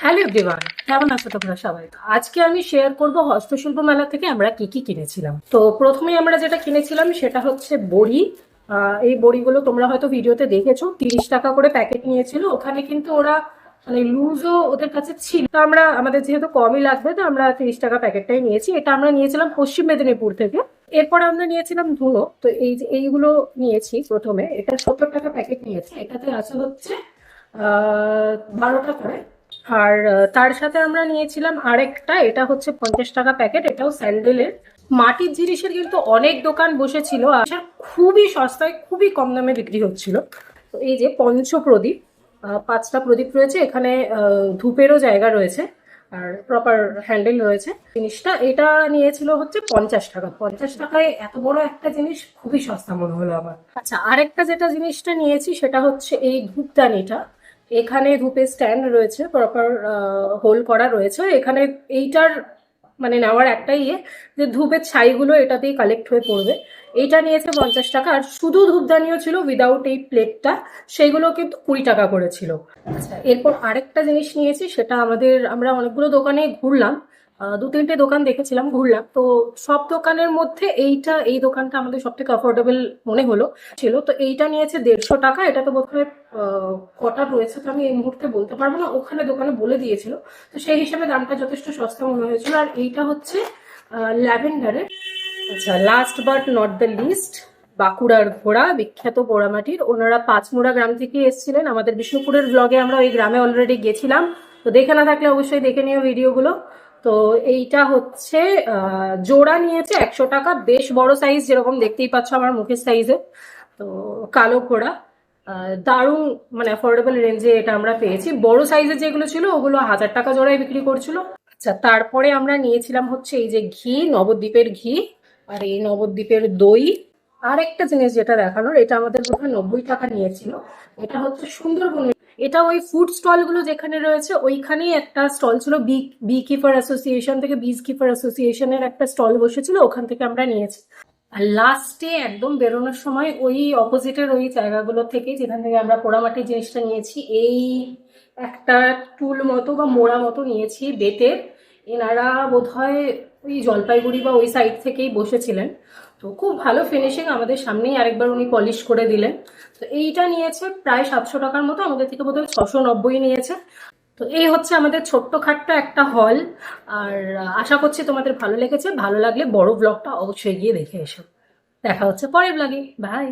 Hello everyone, কেমন আছো তোমরা সবাই? আজকে আমি শেয়ার করব হস্তশিল্প মেলা থেকে আমরা কি কি কিনেছিলাম। তো প্রথমেই আমরা যেটা কিনেছিলাম সেটা হচ্ছে বড়ি। এই বড়িগুলো তোমরা হয়তো ভিডিওতে দেখেছো, 30 টাকা করে প্যাকেট নিয়েছিল। ওখানে কিন্তু ওরা মানে লুজও ওদের কাছে ছিল, তো আমরা আমাদের যেহেতু কমই লাগবে তো আমরা 30 টাকা প্যাকেটটাই নিয়েছি। এটা আমরা নিয়েছিলাম পশ্চিম মেদিনীপুর থেকে। এরপর আমরা নিয়েছিলাম ধুনো। তো এই যে এইগুলো নিয়েছি। প্রথমে এটা 70 টাকা প্যাকেট নিয়েছি, এটাতে আছে হচ্ছে 12টা করে। আর তার সাথে আমরা নিয়েছিলাম আরেকটা, এটা হচ্ছে 50 টাকা প্যাকেট, এটাও স্যান্ডেলের। মাটির জিনিসের কিন্তু অনেক দোকান বসেছিল আর খুবই সস্তায় খুবই কম দামে বিক্রি হচ্ছিল। তো এই যে পঞ্চপ্রদীপ, 5টা প্রদীপ রয়েছে এখানে। ধূপেরও জায়গা রয়েছে আর প্রপার হ্যান্ডেল রয়েছে। জিনিসটা এটা নিয়েছিল হচ্ছে 50 টাকা। 50 টাকায় এত বড় একটা জিনিস খুবই সস্তা মনে হলো আমার। আচ্ছা, আরেকটা যেটা জিনিসটা নিয়েছি সেটা হচ্ছে এই ধূপদানিটা। এখানে ধূপের স্ট্যান্ড রয়েছে, প্রপার হোল করা রয়েছে এখানে। এইটার মানে নেওয়ার একটাই যে ধূপের ছাইগুলো এটাতেই কালেক্ট হয়ে পড়বে। এইটা নিয়েছে 50 টাকা। আর শুধু ধূপদানিও ছিল উইদাউট এই প্লেটটা, সেইগুলো কিন্তু 20 টাকা করেছিল। আচ্ছা, এরপর আরেকটা জিনিস নিয়েছি, সেটা আমরা অনেকগুলো দোকানে ঘুরলাম। 2-3টে দোকান দেখেছিলাম, ঘুরলাম। তো সব দোকানের মধ্যে এই দোকানটা আমাদের সব থেকে অ্যাফোর্ডেবল মনে হলো ছিল। তো এইটা নিয়েছে 150 টাকা। এটা তো বোধহয় কটা রয়েছে তো আমি এই মুহূর্তে বলতে পারবো না, ওখানে দোকানে বলে দিয়েছিল। তো সেই হিসাবে দামটা যথেষ্ট সস্তা মনে হয়েছিল। আর এইটা হচ্ছে ল্যাভেন্ডারের। আচ্ছা, last but not the least, বাঁকুড়ার ঘোড়া, বিখ্যাত পোড়ামাটির। ওনারা পাঁচমুড়া গ্রাম থেকে এসেছিলেন। আমাদের বিষ্ণুপুরের ব্লগে আমরা ওই গ্রামে অলরেডি গেছিলাম, তো দেখে না থাকলে অবশ্যই দেখে নিও ভিডিওগুলো। তো এইটা হচ্ছে জোড়া নিয়েছে 100 টাকা, বেশ বড় সাইজ, যেরকম দেখতেই পাচ্ছ আমার মুখের সাইজে। তো কালো ঘোড়া, দারুণ মানে অ্যাফোর্ডেবল রেঞ্জে এটা আমরা পেয়েছি। বড় সাইজের যেগুলো ছিল ওগুলো 1000 টাকা জোড়ায় বিক্রি করছিল। আচ্ছা, তারপরে আমরা নিয়েছিলাম হচ্ছে এই যে ঘি, নবদ্বীপের ঘি, আর এই নবদ্বীপের দই। আর একটা জিনিস যেটা দেখানোর, এটা আমাদের বোধহয় 90 টাকা নিয়েছিল। এটা হচ্ছে সুন্দরবনের। এটা ওই ফুড স্টল গুলো যেখানে রয়েছে ওইখানেই একটা স্টল ছিল। বি কিপার অ্যাসোসিয়েশন থেকে, বিজ কিপার অ্যাসোসিয়েশনের একটা স্টল বসেছিল, ওখান থেকে আমরা নিয়েছি। আর লাস্টে একদম বেরোনোর সময় ওই অপোজিটের ওই জায়গাগুলো থেকে, যেখান থেকে আমরা পোড়ামাটির জিনিসটা নিয়েছি, এই একটা টুল মতো বা মোড়া মতো নিয়েছি বেতের। এনারা বোধহয় ওই জলপাইগুড়ি বা ওই সাইড থেকেই বসেছিলেন। তো খুব ভালো ফিনিশিং, আমাদের সামনেই আরেকবার উনি পলিশ করে দিলেন। তো এইটা নিয়েছে প্রায় 700 টাকার মতো, আমাদের থেকে বোধহয় 690 নিয়েছে। তো এই হচ্ছে আমাদের ছোট্ট খাট্ট একটা হল। আর আশা করছি তোমাদের ভালো লেগেছে। ভালো লাগলে বড় ব্লগটা অবশ্যই গিয়ে দেখে এসো। দেখা হচ্ছে পরের ব্লগে। বাই।